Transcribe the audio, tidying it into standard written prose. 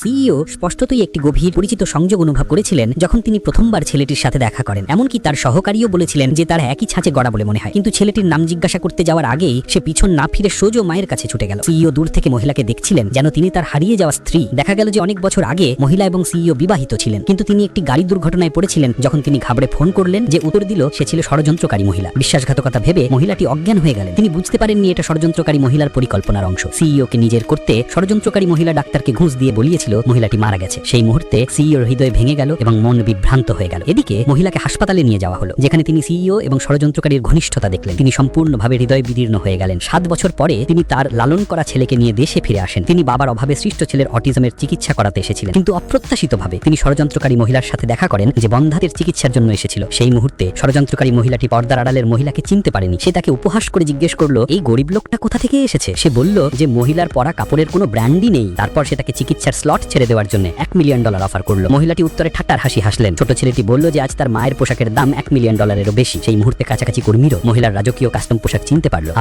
CEO স্পষ্টতই একটি গভীর পরিচিত সংযোগ অনুভব করেছিলেন যখন তিনি প্রথমবার ছেলেটির সাথে দেখা করেন। এমনকি তার সহকারীও বলেছিলেন যে তার একই ছাঁচে গড়া বলে মনে হয়। কিন্তু ছেলেটির নাম জিজ্ঞাসা করতে যাওয়ার আগেই সে পিছন না ফিরে সোজা মায়ের কাছে ছুটে গেল। সিইও দূর থেকে মহিলাকে দেখছিলেন যেন তিনি তার হারিয়ে যাওয়া স্ত্রী। দেখা গেল যে অনেক বছর আগে মহিলা এবং সিইও বিবাহিত ছিলেন, কিন্তু তিনি একটি গাড়ি দুর্ঘটনায় পড়েছিলেন। যখন তিনি ঘাবড়ে ফোন করলেন, যে উত্তর দিল সে ছিল ষড়যন্ত্রকারী মহিলা। বিশ্বাসঘাতকতা ভেবে মহিলাটি অজ্ঞান হয়ে গেলেন। তিনি বুঝতে পারেননি এটা ষড়যন্ত্রকারী মহিলার পরিকল্পনার অংশ। সিইও কে নিজের করতে ষড়যন্ত্রকারী মহিলা ডাক্তারকে ঘুষ দিয়ে বলিয়েছিল মহিলাটি মারা গেছে। সেই মুহূর্তে সিইওর হৃদয় ভেঙে গেল এবং মন বিভ্রান্ত হয়ে গেল। এদিকে মহিলাকে হাসপাতালে নিয়ে যাওয়া হলো, যেখানে তিনি সিইও এবং ষড়যন্ত্রকারীর ঘনিষ্ঠতা দেখলেন। তিনি সম্পূর্ণভাবে হৃদয় বিদীর্ণ হয়ে গেলেন। 7 বছর পরে তিনি তার লালন করা ছেলেকে নিয়ে দেশে ফিরে আসেন। তিনি বাবার অভাবে সৃষ্ট ছেলের অটিজমের চিকিৎসা করাতে এসেছিলেন, কিন্তু অপ্রত্যাশিতভাবে তিনি ষড়যন্ত্রকারী মহিলার সাথে দেখা করেন যে বন্ধাত্বের চিকিৎসার জন্য এসেছিল। সেই মুহূর্তে ষড়যন্ত্রকারী মহিলাটি পর্দার আড়ালের মহিলাকে চিনতে পারেনি। সে তাকে উপহাস করে জিজ্ঞেস করলো এই গরিব লোকটা কোথা থেকে এসেছে। সে বলল যে মহিলার পরা কাপড়ের কোনো ব্র্যান্ডই নেই। তারপর সে তাকে চিকিৎসার স্লট ছেড়ে দেওয়ার জন্য $1 মিলিয়ন অফার করলো। মহিলাটি উত্তরে ঠাট্টার হাসি হাসলেন। ছোট ছেলেটি বলল যে আজ তার মায়ের পোশাকের দাম $1 মিলিয়ন বেশি। সেই মুহূর্তে কাছাকাছি কর্মীরও মহিলার রাজকীয় কাস্টম পোশাক চিনতে পারল।